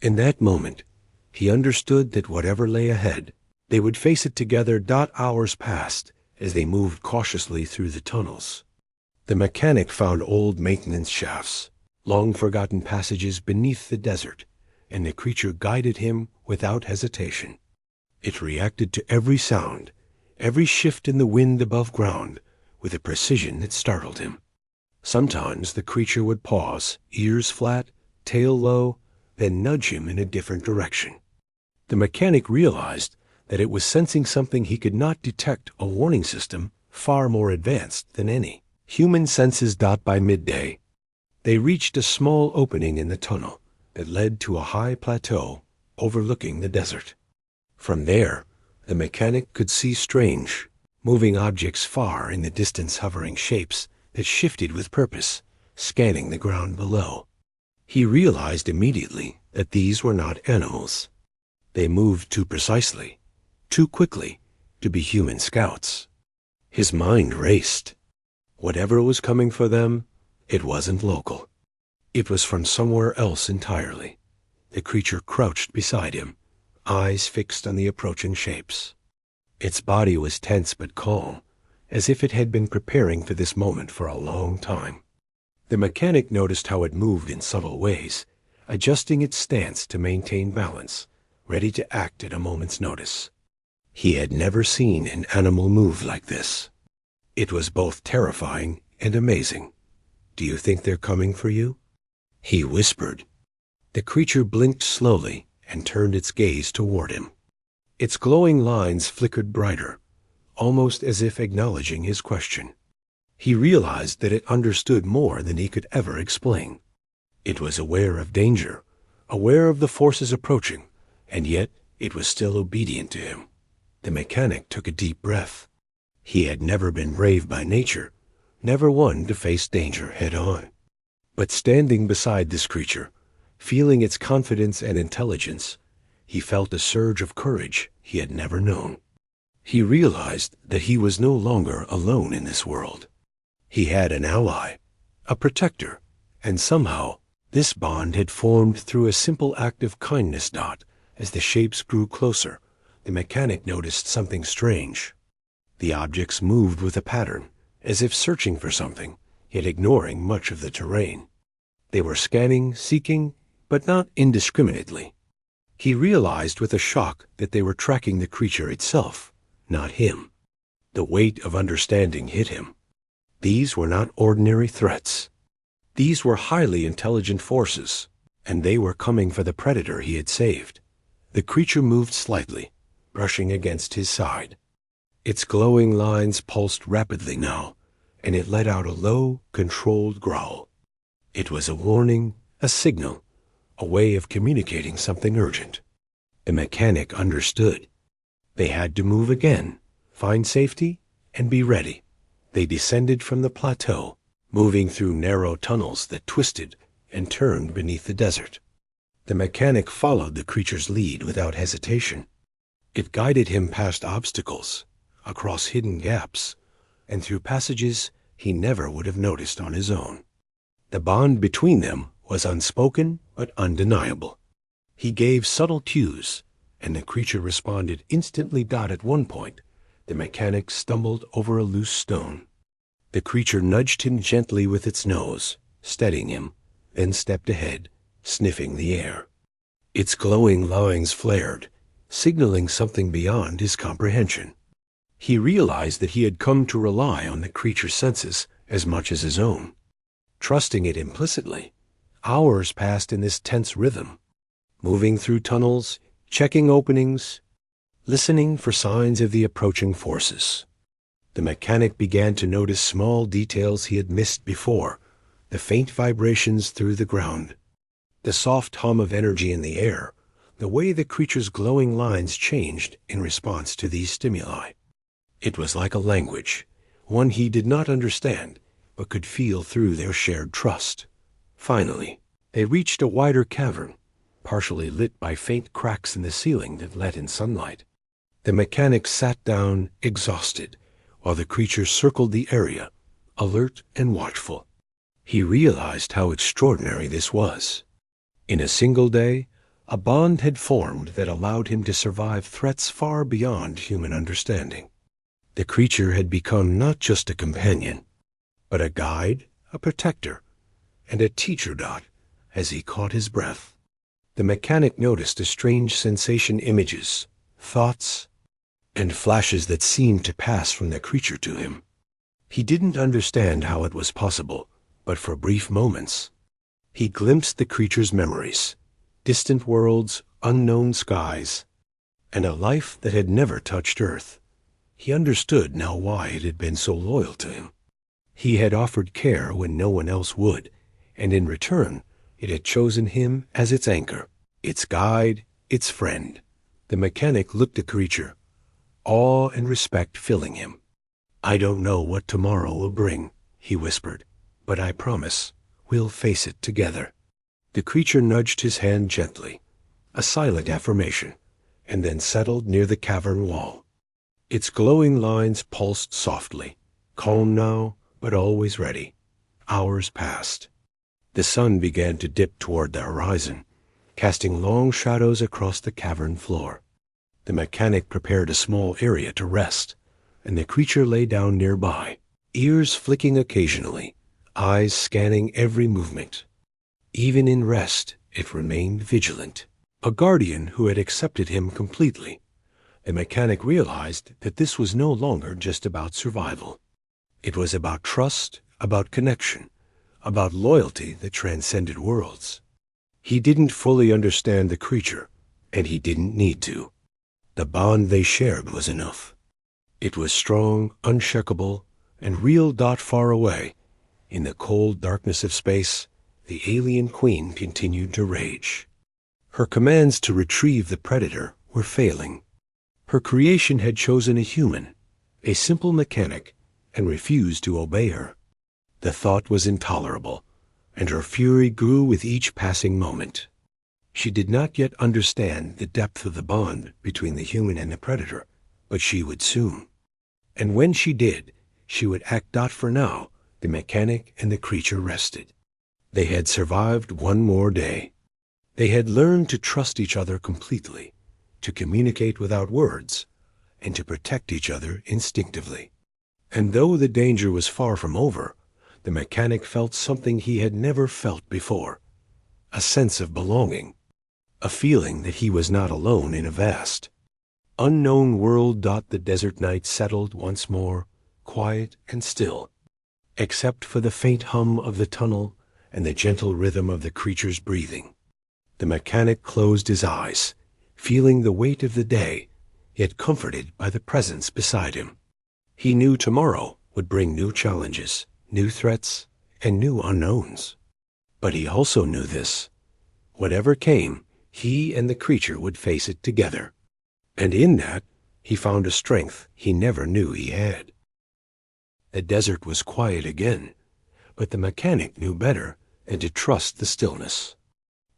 In that moment, he understood that whatever lay ahead, they would face it together. Hours passed as they moved cautiously through the tunnels. The mechanic found old maintenance shafts, long-forgotten passages beneath the desert, and the creature guided him without hesitation. It reacted to every sound, every shift in the wind above ground, with a precision that startled him. Sometimes the creature would pause, ears flat, tail low, then nudge him in a different direction. The mechanic realized that it was sensing something he could not detect, a warning system far more advanced than any human senses. By midday, they reached a small opening in the tunnel that led to a high plateau overlooking the desert. From there, the mechanic could see strange, moving objects far in the distance, hovering shapes that shifted with purpose, scanning the ground below. He realized immediately that these were not animals. They moved too precisely, too quickly, to be human scouts. His mind raced. Whatever was coming for them, it wasn't local. It was from somewhere else entirely. The creature crouched beside him, eyes fixed on the approaching shapes. Its body was tense but calm, as if it had been preparing for this moment for a long time. The mechanic noticed how it moved in subtle ways, adjusting its stance to maintain balance, ready to act at a moment's notice. He had never seen an animal move like this. It was both terrifying and amazing. "Do you think they're coming for you?" he whispered. The creature blinked slowly and turned its gaze toward him. Its glowing lines flickered brighter, almost as if acknowledging his question. He realized that it understood more than he could ever explain. It was aware of danger, aware of the forces approaching, and yet it was still obedient to him. The mechanic took a deep breath. He had never been brave by nature, never one to face danger head-on. But standing beside this creature, feeling its confidence and intelligence, he felt a surge of courage he had never known. He realized that he was no longer alone in this world. He had an ally, a protector, and somehow this bond had formed through a simple act of kindness. As the shapes grew closer, the mechanic noticed something strange. The objects moved with a pattern, as if searching for something, yet ignoring much of the terrain. They were scanning, seeking, but not indiscriminately. He realized with a shock that they were tracking the creature itself, not him. The weight of understanding hit him. These were not ordinary threats. These were highly intelligent forces, and they were coming for the predator he had saved. The creature moved slightly, brushing against his side. Its glowing lines pulsed rapidly now, and it let out a low, controlled growl. It was a warning, a signal, a way of communicating something urgent. The mechanic understood. They had to move again, find safety, and be ready. They descended from the plateau, moving through narrow tunnels that twisted and turned beneath the desert. The mechanic followed the creature's lead without hesitation. It guided him past obstacles, across hidden gaps, and through passages he never would have noticed on his own. The bond between them was unspoken but undeniable. He gave subtle cues, and the creature responded instantly. At one point, the mechanic stumbled over a loose stone. The creature nudged him gently with its nose, steadying him, then stepped ahead, sniffing the air. Its glowing lines flared, signaling something beyond his comprehension. He realized that he had come to rely on the creature's senses as much as his own. Trusting it implicitly, hours passed in this tense rhythm, moving through tunnels, checking openings, listening for signs of the approaching forces. The mechanic began to notice small details he had missed before, the faint vibrations through the ground, the soft hum of energy in the air, the way the creature's glowing lines changed in response to these stimuli. It was like a language, one he did not understand, but could feel through their shared trust. Finally, they reached a wider cavern, partially lit by faint cracks in the ceiling that let in sunlight. The mechanic sat down, exhausted, while the creature circled the area, alert and watchful. He realized how extraordinary this was. In a single day, a bond had formed that allowed him to survive threats far beyond human understanding. The creature had become not just a companion, but a guide, a protector, and a teacher. As he caught his breath, the mechanic noticed a strange sensation: images, thoughts, and flashes that seemed to pass from the creature to him. He didn't understand how it was possible, but for brief moments, he glimpsed the creature's memories, distant worlds, unknown skies, and a life that had never touched Earth. He understood now why it had been so loyal to him. He had offered care when no one else would, and in return, it had chosen him as its anchor, its guide, its friend. The mechanic looked at the creature, awe and respect filling him. "I don't know what tomorrow will bring," he whispered, "but I promise we'll face it together." The creature nudged his hand gently, a silent affirmation, and then settled near the cavern wall. Its glowing lines pulsed softly, calm now, but always ready. Hours passed. The sun began to dip toward the horizon, casting long shadows across the cavern floor. The mechanic prepared a small area to rest, and the creature lay down nearby, ears flicking occasionally, eyes scanning every movement. Even in rest, it remained vigilant, a guardian who had accepted him completely. The mechanic realized that this was no longer just about survival. It was about trust, about connection, about loyalty that transcended worlds. He didn't fully understand the creature, and he didn't need to. The bond they shared was enough. It was strong, unshakable, and reeled Dot far away. In the cold darkness of space, the alien queen continued to rage. Her commands to retrieve the predator were failing. Her creation had chosen a human, a simple mechanic, and refused to obey her. The thought was intolerable, and her fury grew with each passing moment. She did not yet understand the depth of the bond between the human and the predator, but she would soon. And when she did, she would act not for now. The mechanic and the creature rested. They had survived one more day. They had learned to trust each other completely, to communicate without words, and to protect each other instinctively. And though the danger was far from over, the mechanic felt something he had never felt before, a sense of belonging, a feeling that he was not alone in a vast, unknown world. The desert night settled once more, quiet and still, except for the faint hum of the tunnel and the gentle rhythm of the creature's breathing. The mechanic closed his eyes, feeling the weight of the day, yet comforted by the presence beside him. He knew tomorrow would bring new challenges, new threats, and new unknowns. But he also knew this: whatever came, he and the creature would face it together. And in that, he found a strength he never knew he had. The desert was quiet again, but the mechanic knew better and to trust the stillness.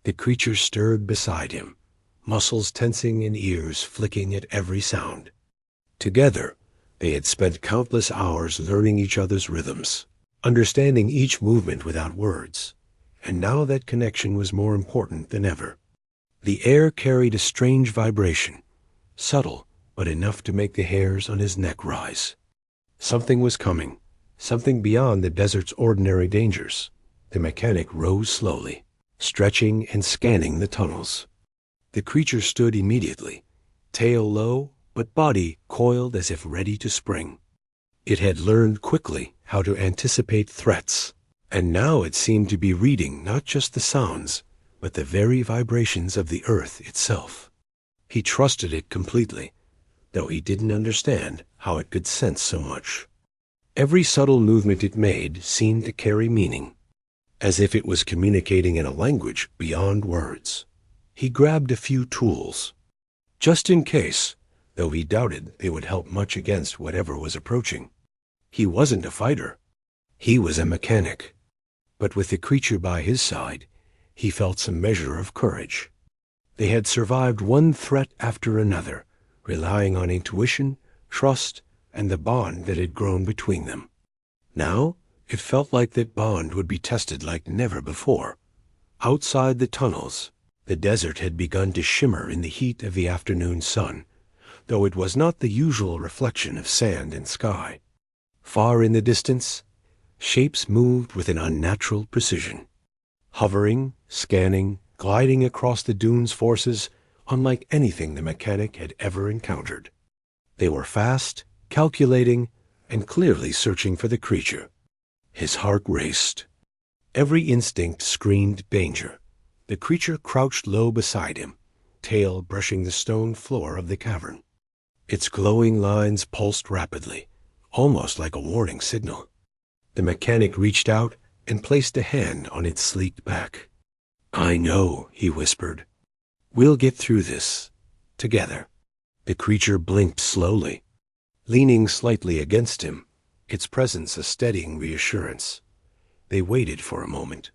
The creature stirred beside him, muscles tensing and ears flicking at every sound. Together, they had spent countless hours learning each other's rhythms, understanding each movement without words, and now that connection was more important than ever. The air carried a strange vibration, subtle but enough to make the hairs on his neck rise. Something was coming, something beyond the desert's ordinary dangers. The mechanic rose slowly, stretching and scanning the tunnels. The creature stood immediately, tail low, but body coiled as if ready to spring. It had learned quickly how to anticipate threats, and now it seemed to be reading not just the sounds, but the very vibrations of the earth itself. He trusted it completely, though he didn't understand how it could sense so much. Every subtle movement it made seemed to carry meaning, as if it was communicating in a language beyond words. He grabbed a few tools, just in case, though he doubted they would help much against whatever was approaching. He wasn't a fighter. He was a mechanic. But with the creature by his side, he felt some measure of courage. They had survived one threat after another, relying on intuition, trust, and the bond that had grown between them. Now, it felt like that bond would be tested like never before. Outside the tunnels, the desert had begun to shimmer in the heat of the afternoon sun, though it was not the usual reflection of sand and sky. Far in the distance, shapes moved with an unnatural precision, hovering, scanning, gliding across the dunes' forces unlike anything the mechanic had ever encountered. They were fast, calculating, and clearly searching for the creature. His heart raced. Every instinct screamed danger. The creature crouched low beside him, tail brushing the stone floor of the cavern. Its glowing lines pulsed rapidly, almost like a warning signal. The mechanic reached out and placed a hand on its sleek back. "I know," he whispered. "We'll get through this, together." The creature blinked slowly, leaning slightly against him, its presence a steadying reassurance. They waited for a moment,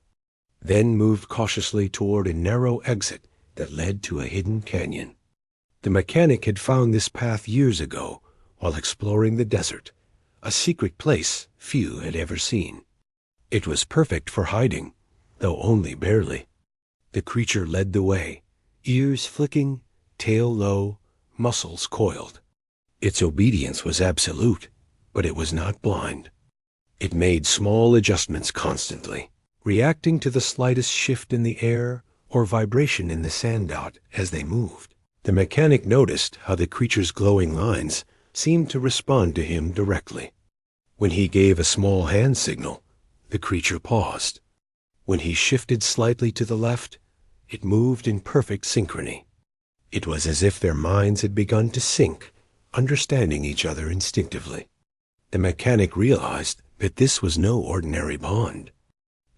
then moved cautiously toward a narrow exit that led to a hidden canyon. The mechanic had found this path years ago while exploring the desert, a secret place few had ever seen. It was perfect for hiding, though only barely. The creature led the way, ears flicking, tail low, muscles coiled. Its obedience was absolute, but it was not blind. It made small adjustments constantly, reacting to the slightest shift in the air or vibration in the sand dot as they moved. The mechanic noticed how the creature's glowing lines seemed to respond to him directly. When he gave a small hand signal, the creature paused. When he shifted slightly to the left, it moved in perfect synchrony. It was as if their minds had begun to sync, understanding each other instinctively. The mechanic realized that this was no ordinary bond.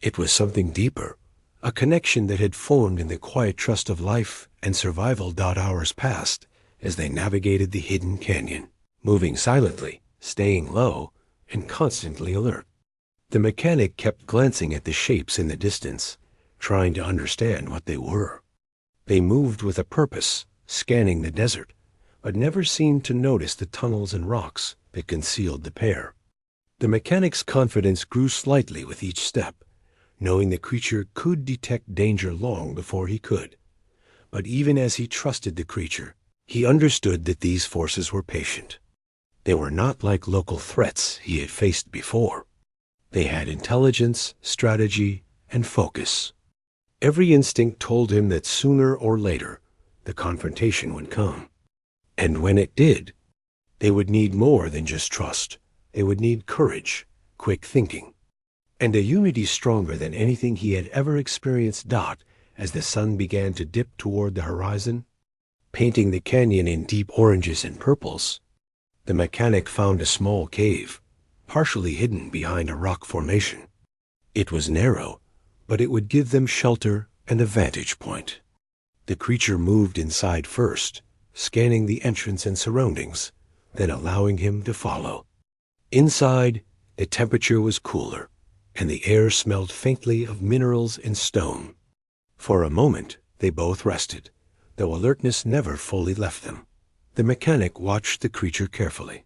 It was something deeper, a connection that had formed in the quiet trust of life and survival. Hours passed as they navigated the hidden canyon, moving silently, staying low, and constantly alert. The mechanic kept glancing at the shapes in the distance, trying to understand what they were. They moved with a purpose, scanning the desert, but never seemed to notice the tunnels and rocks that concealed the pair. The mechanic's confidence grew slightly with each step, knowing the creature could detect danger long before he could. But even as he trusted the creature, he understood that these forces were patient. They were not like local threats he had faced before. They had intelligence, strategy, and focus. Every instinct told him that sooner or later the confrontation would come. And when it did, they would need more than just trust. They would need courage, quick thinking, and a unity stronger than anything he had ever experienced. As the sun began to dip toward the horizon, painting the canyon in deep oranges and purples, the mechanic found a small cave, partially hidden behind a rock formation. It was narrow, but it would give them shelter and a vantage point. The creature moved inside first, scanning the entrance and surroundings, then allowing him to follow. Inside, the temperature was cooler, and the air smelled faintly of minerals and stone. For a moment, they both rested, though alertness never fully left them. The mechanic watched the creature carefully.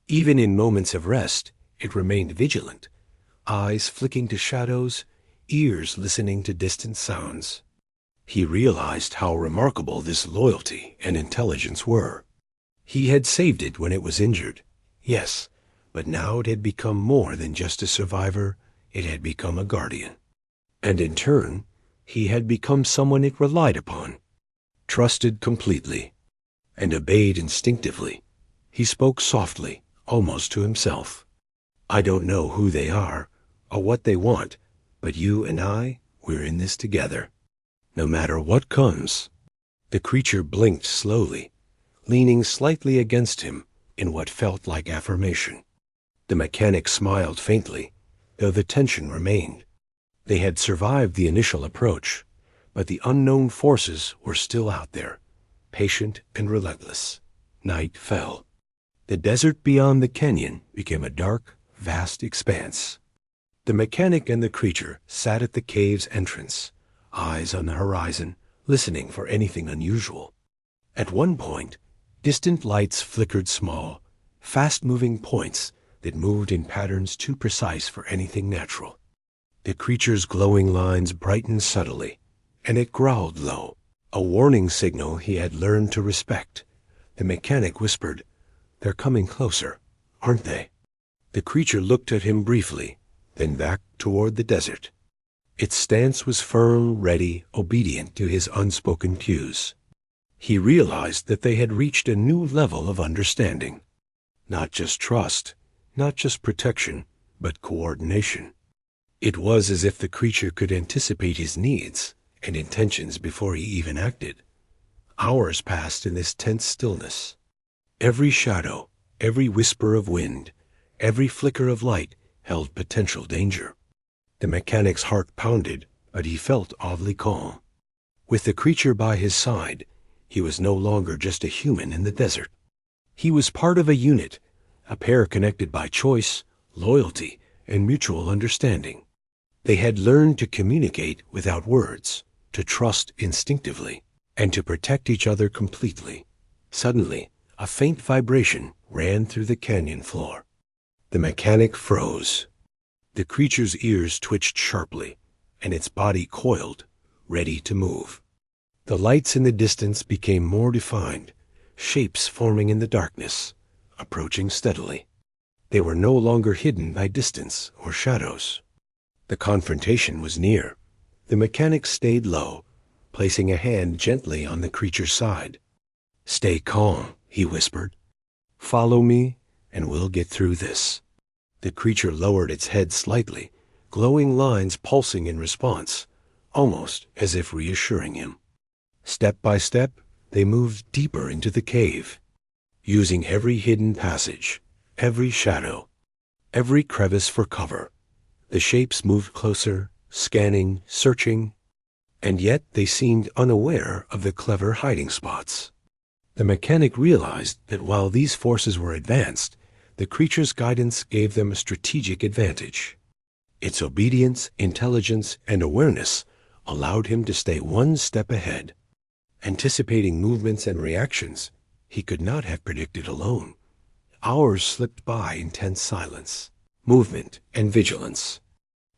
Even in moments of rest, it remained vigilant, eyes flicking to shadows, ears listening to distant sounds. He realized how remarkable this loyalty and intelligence were. He had saved it when it was injured, yes, but now it had become more than just a survivor. It had become a guardian. And in turn, he had become someone it relied upon, trusted completely, and obeyed instinctively. He spoke softly, almost to himself. "I don't know who they are or what they want, but you and we're in this together, no matter what comes." The creature blinked slowly, leaning slightly against him in what felt like affirmation. The mechanic smiled faintly, though the tension remained. They had survived the initial approach, but the unknown forces were still out there, patient and relentless. Night fell. The desert beyond the canyon became a dark, vast expanse. The mechanic and the creature sat at the cave's entrance, eyes on the horizon, listening for anything unusual. At one point, distant lights flickered, small, fast-moving points that moved in patterns too precise for anything natural. The creature's glowing lines brightened subtly, and it growled low, a warning signal he had learned to respect. The mechanic whispered, "They're coming closer, aren't they?" The creature looked at him briefly, then back toward the desert. Its stance was firm, ready, obedient to his unspoken cues. He realized that they had reached a new level of understanding. Not just trust, not just protection, but coordination. It was as if the creature could anticipate his needs and intentions before he even acted. Hours passed in this tense stillness. Every shadow, every whisper of wind, every flicker of light held potential danger. The mechanic's heart pounded, but he felt oddly calm. With the creature by his side, he was no longer just a human in the desert. He was part of a unit, a pair connected by choice, loyalty, and mutual understanding. They had learned to communicate without words, to trust instinctively, and to protect each other completely. Suddenly, a faint vibration ran through the canyon floor. The mechanic froze. The creature's ears twitched sharply, and its body coiled, ready to move. The lights in the distance became more defined, shapes forming in the darkness, approaching steadily. They were no longer hidden by distance or shadows. The confrontation was near. The mechanic stayed low, placing a hand gently on the creature's side. "Stay calm," he whispered. "Follow me, and we'll get through this." The creature lowered its head slightly, glowing lines pulsing in response, almost as if reassuring him. Step by step, they moved deeper into the cave. using every hidden passage, every shadow, every crevice for cover. The shapes moved closer, scanning, searching, and yet they seemed unaware of the clever hiding spots. The mechanic realized that while these forces were advanced, the creature's guidance gave them a strategic advantage. Its obedience, intelligence, and awareness allowed him to stay one step ahead, anticipating movements and reactions he could not have predicted alone. Hours slipped by in tense silence, movement, and vigilance.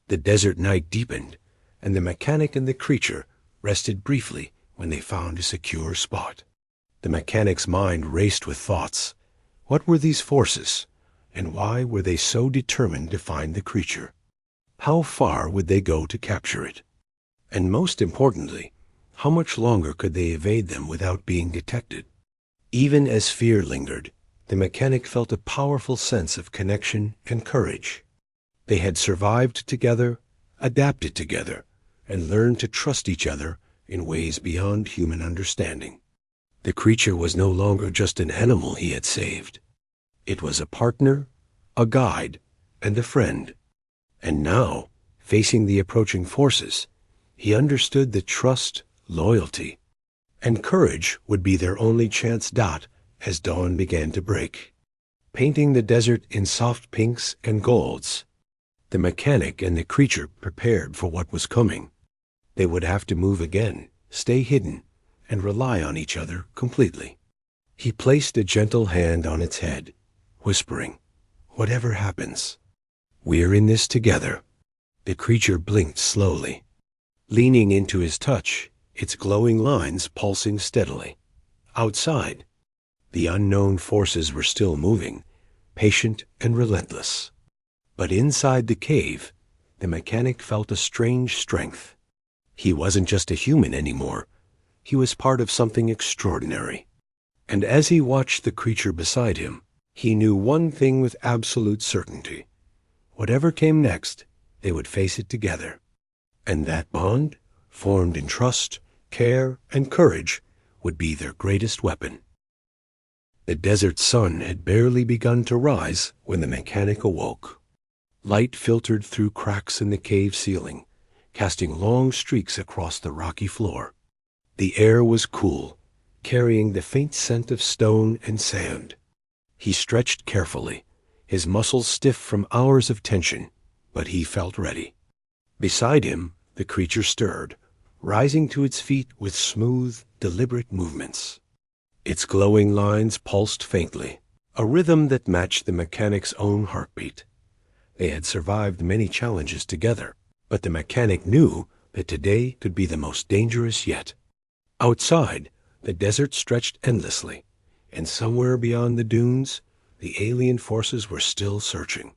The desert night deepened, and the mechanic and the creature rested briefly when they found a secure spot. The mechanic's mind raced with thoughts. What were these forces, and why were they so determined to find the creature? How far would they go to capture it? And most importantly, how much longer could they evade them without being detected? Even as fear lingered, the mechanic felt a powerful sense of connection and courage. They had survived together, adapted together, and learned to trust each other in ways beyond human understanding. The creature was no longer just an animal he had saved. It was a partner, a guide, and a friend. And now, facing the approaching forces, he understood that trust, loyalty, and courage would be their only chance. As dawn began to break, painting the desert in soft pinks and golds, the mechanic and the creature prepared for what was coming. They would have to move again, stay hidden, and rely on each other completely. He placed a gentle hand on its head, whispering, "Whatever happens, we're in this together." The creature blinked slowly, leaning into his touch, its glowing lines pulsing steadily. Outside, the unknown forces were still moving, patient and relentless. But inside the cave, the mechanic felt a strange strength. He wasn't just a human anymore. He was part of something extraordinary. And as he watched the creature beside him, he knew one thing with absolute certainty. Whatever came next, they would face it together. And that bond, formed in trust, care, and courage, would be their greatest weapon. The desert sun had barely begun to rise when the mechanic awoke. Light filtered through cracks in the cave ceiling, casting long streaks across the rocky floor. The air was cool, carrying the faint scent of stone and sand. He stretched carefully, his muscles stiff from hours of tension, but he felt ready. Beside him, the creature stirred, rising to its feet with smooth, deliberate movements. Its glowing lines pulsed faintly, a rhythm that matched the mechanic's own heartbeat. They had survived many challenges together, but the mechanic knew that today could be the most dangerous yet. Outside, the desert stretched endlessly, and somewhere beyond the dunes, the alien forces were still searching.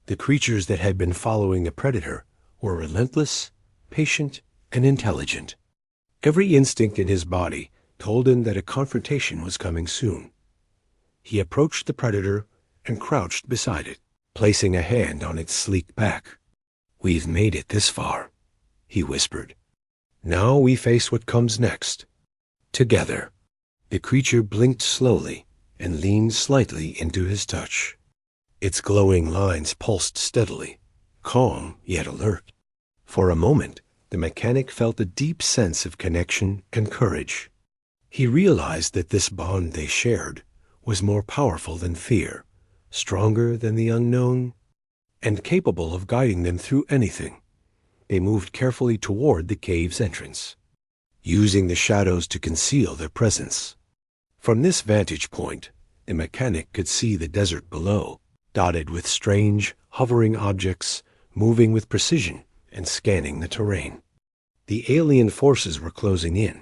The creatures that had been following the predator were relentless, patient, and intelligent. Every instinct in his body told him that a confrontation was coming soon. He approached the predator and crouched beside it, placing a hand on its sleek back. "We've made it this far," he whispered. "Now we face what comes next. Together." The creature blinked slowly and leaned slightly into his touch. Its glowing lines pulsed steadily, calm yet alert. For a moment, the mechanic felt a deep sense of connection and courage. He realized that this bond they shared was more powerful than fear, stronger than the unknown, and capable of guiding them through anything. They moved carefully toward the cave's entrance, using the shadows to conceal their presence. From this vantage point, the mechanic could see the desert below, dotted with strange, hovering objects, moving with precision and scanning the terrain. The alien forces were closing in,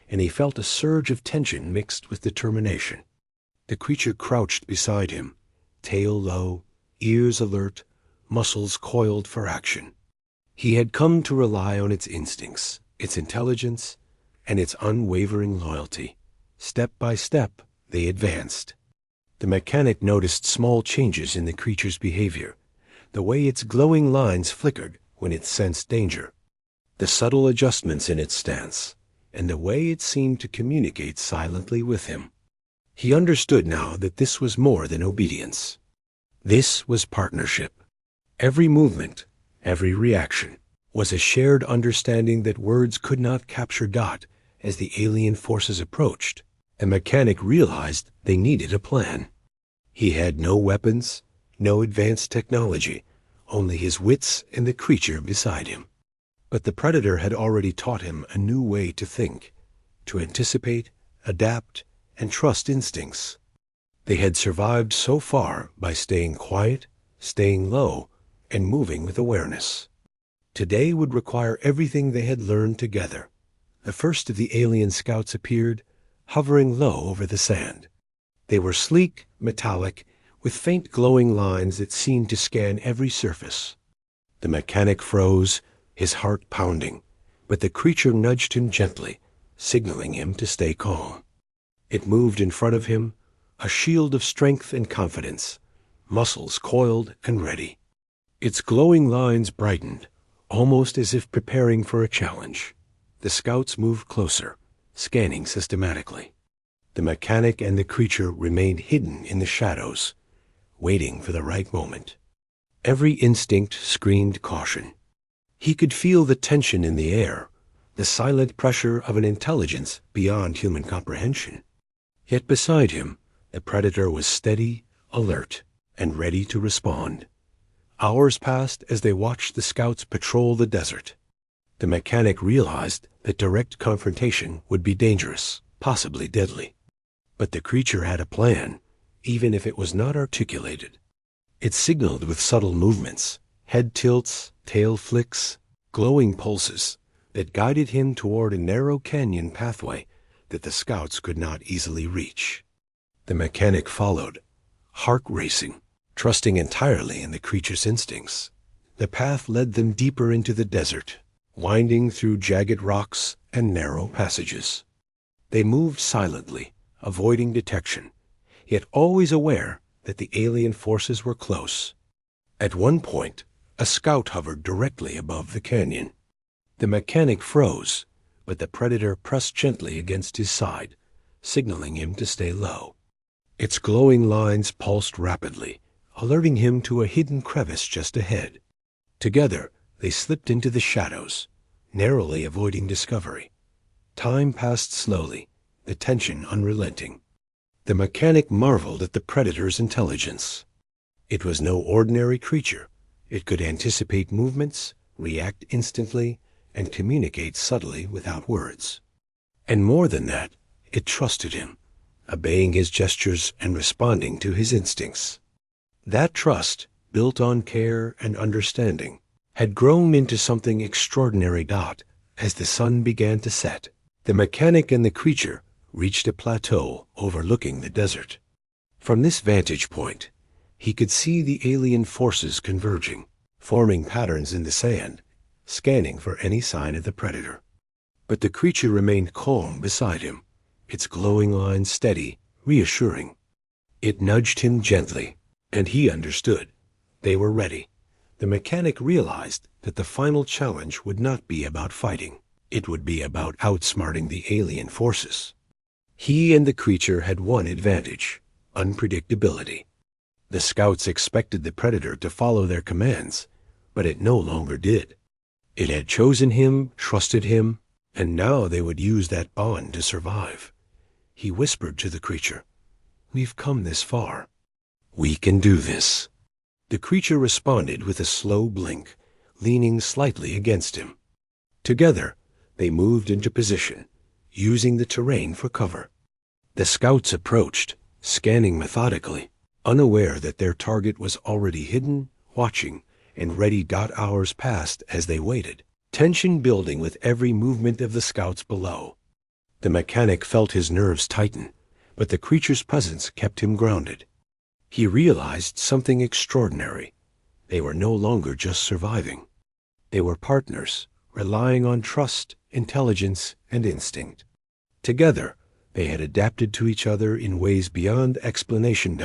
and he felt a surge of tension mixed with determination. The creature crouched beside him, tail low, ears alert, muscles coiled for action. He had come to rely on its instincts, its intelligence, and its unwavering loyalty. Step by step, they advanced. The mechanic noticed small changes in the creature's behavior, the way its glowing lines flickered when it sensed danger, the subtle adjustments in its stance, and the way it seemed to communicate silently with him. He understood now that this was more than obedience. This was partnership. Every movement, every reaction, was a shared understanding that words could not capture. As the alien forces approached, the mechanic realized they needed a plan. He had no weapons, no advanced technology, only his wits and the creature beside him. But the predator had already taught him a new way to think, to anticipate, adapt, and trust instincts. They had survived so far by staying quiet, staying low, and moving with awareness. Today would require everything they had learned together. The first of the alien scouts appeared, hovering low over the sand. They were sleek, metallic, with faint glowing lines that seemed to scan every surface. The mechanic froze, his heart pounding, but the creature nudged him gently, signaling him to stay calm. It moved in front of him, a shield of strength and confidence, muscles coiled and ready. Its glowing lines brightened, almost as if preparing for a challenge. The scouts moved closer, scanning systematically. The mechanic and the creature remained hidden in the shadows, waiting for the right moment. Every instinct screamed caution. He could feel the tension in the air, the silent pressure of an intelligence beyond human comprehension. Yet beside him, the predator was steady, alert, and ready to respond. Hours passed as they watched the scouts patrol the desert. The mechanic realized that direct confrontation would be dangerous, possibly deadly. But the creature had a plan, even if it was not articulated. It signaled with subtle movements, head tilts, tail flicks, glowing pulses that guided him toward a narrow canyon pathway that the scouts could not easily reach. The mechanic followed, heart racing, trusting entirely in the creature's instincts. The path led them deeper into the desert, winding through jagged rocks and narrow passages. They moved silently, avoiding detection, yet always aware that the alien forces were close. At one point, a scout hovered directly above the canyon. The mechanic froze, but the predator pressed gently against his side, signaling him to stay low. Its glowing lines pulsed rapidly, alerting him to a hidden crevice just ahead. Together, they slipped into the shadows, narrowly avoiding discovery. Time passed slowly, the tension unrelenting. The mechanic marveled at the predator's intelligence. It was no ordinary creature. It could anticipate movements, react instantly, and communicate subtly without words. And more than that, it trusted him, obeying his gestures and responding to his instincts. That trust, built on care and understanding, had grown into something extraordinary. As the sun began to set, the mechanic and the creature reached a plateau overlooking the desert. From this vantage point, he could see the alien forces converging, forming patterns in the sand, scanning for any sign of the predator. But the creature remained calm beside him, its glowing lines steady, reassuring. It nudged him gently, and he understood. They were ready. The mechanic realized that the final challenge would not be about fighting. It would be about outsmarting the alien forces. He and the creature had one advantage: unpredictability. The scouts expected the predator to follow their commands, but it no longer did. It had chosen him, trusted him, and now they would use that bond to survive. He whispered to the creature, "We've come this far. We can do this." The creature responded with a slow blink, leaning slightly against him. Together, they moved into position, using the terrain for cover. The scouts approached, scanning methodically, unaware that their target was already hidden, watching, and ready. Hours passed as they waited, tension building with every movement of the scouts below. The mechanic felt his nerves tighten, but the creature's presence kept him grounded. He realized something extraordinary. They were no longer just surviving. They were partners, relying on trust, intelligence, and instinct. Together, they had adapted to each other in ways beyond explanation.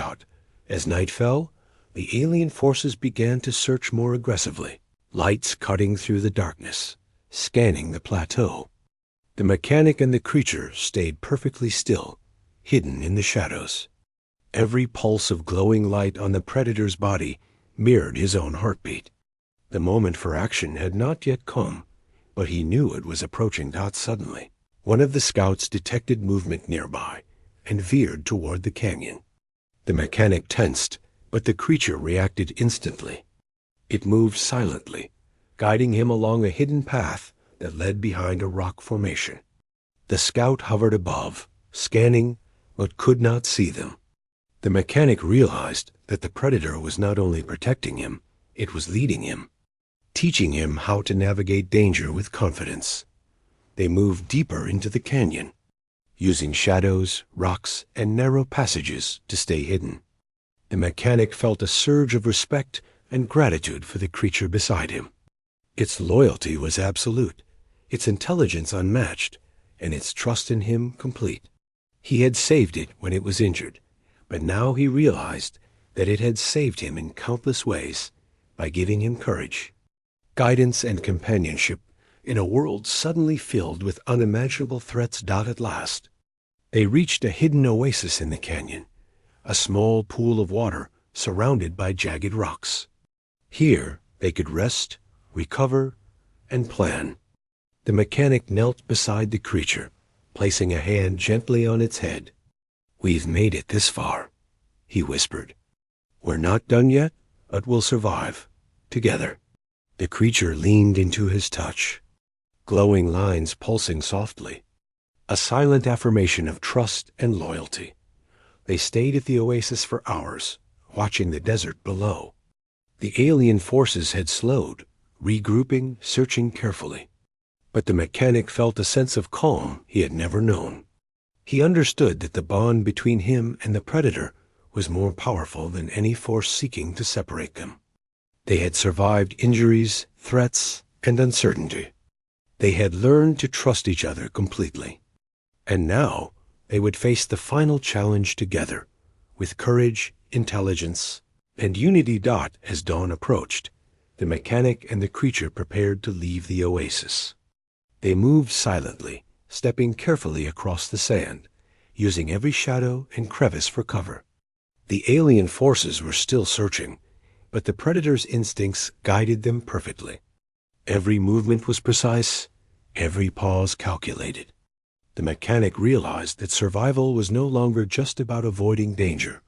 As night fell, the alien forces began to search more aggressively, lights cutting through the darkness, scanning the plateau. The mechanic and the creature stayed perfectly still, hidden in the shadows. Every pulse of glowing light on the predator's body mirrored his own heartbeat. The moment for action had not yet come, but he knew it was approaching not suddenly. One of the scouts detected movement nearby and veered toward the canyon. The mechanic tensed, but the creature reacted instantly. It moved silently, guiding him along a hidden path that led behind a rock formation. The scout hovered above, scanning, but could not see them. The mechanic realized that the predator was not only protecting him, it was leading him, teaching him how to navigate danger with confidence. They moved deeper into the canyon, using shadows, rocks, and narrow passages to stay hidden. The mechanic felt a surge of respect and gratitude for the creature beside him. Its loyalty was absolute, its intelligence unmatched, and its trust in him complete. He had saved it when it was injured, but now he realized that it had saved him in countless ways by giving him courage, guidance, and companionship in a world suddenly filled with unimaginable threats. At last, they reached a hidden oasis in the canyon, a small pool of water surrounded by jagged rocks. Here they could rest, recover, and plan. The mechanic knelt beside the creature, placing a hand gently on its head. "We've made it this far," he whispered. "We're not done yet, but we'll survive, together." The creature leaned into his touch, glowing lines pulsing softly, a silent affirmation of trust and loyalty. They stayed at the oasis for hours, watching the desert below. The alien forces had slowed, regrouping, searching carefully. But the mechanic felt a sense of calm he had never known. He understood that the bond between him and the predator was more powerful than any force seeking to separate them. They had survived injuries, threats, and uncertainty. They had learned to trust each other completely. And now they would face the final challenge together, with courage, intelligence, and unity. As dawn approached, the mechanic and the creature prepared to leave the oasis. They moved silently, stepping carefully across the sand, using every shadow and crevice for cover. The alien forces were still searching, but the predator's instincts guided them perfectly. Every movement was precise, every pause calculated. The mechanic realized that survival was no longer just about avoiding danger.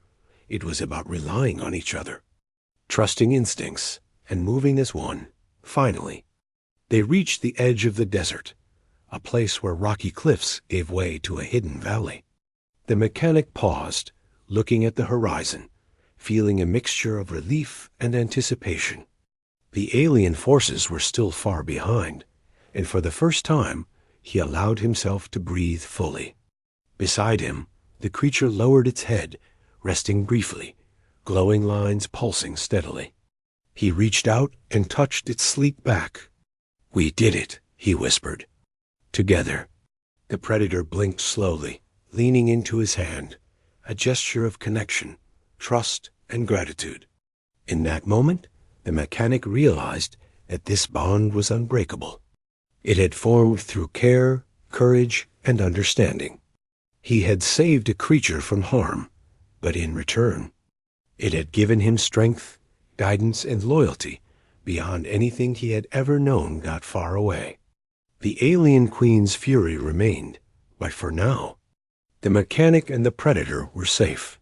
It was about relying on each other, trusting instincts, and moving as one. Finally, they reached the edge of the desert, a place where rocky cliffs gave way to a hidden valley. The mechanic paused, looking at the horizon, feeling a mixture of relief and anticipation. The alien forces were still far behind, and for the first time, he allowed himself to breathe fully. Beside him, the creature lowered its head, resting briefly, glowing lines pulsing steadily. He reached out and touched its sleek back. "We did it," he whispered. "Together." The predator blinked slowly, leaning into his hand, a gesture of connection, trust, and gratitude. In that moment, the mechanic realized that this bond was unbreakable. It had formed through care, courage, and understanding. He had saved a creature from harm, but in return, it had given him strength, guidance, and loyalty beyond anything he had ever known. Far away, the alien queen's fury remained, but for now, the mechanic and the predator were safe.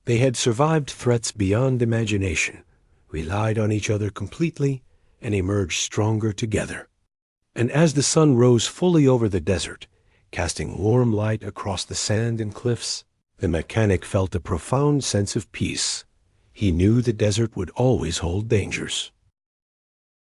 They had survived threats beyond imagination, relied on each other completely, and emerged stronger together. And as the sun rose fully over the desert, casting warm light across the sand and cliffs, the mechanic felt a profound sense of peace. He knew the desert would always hold dangers,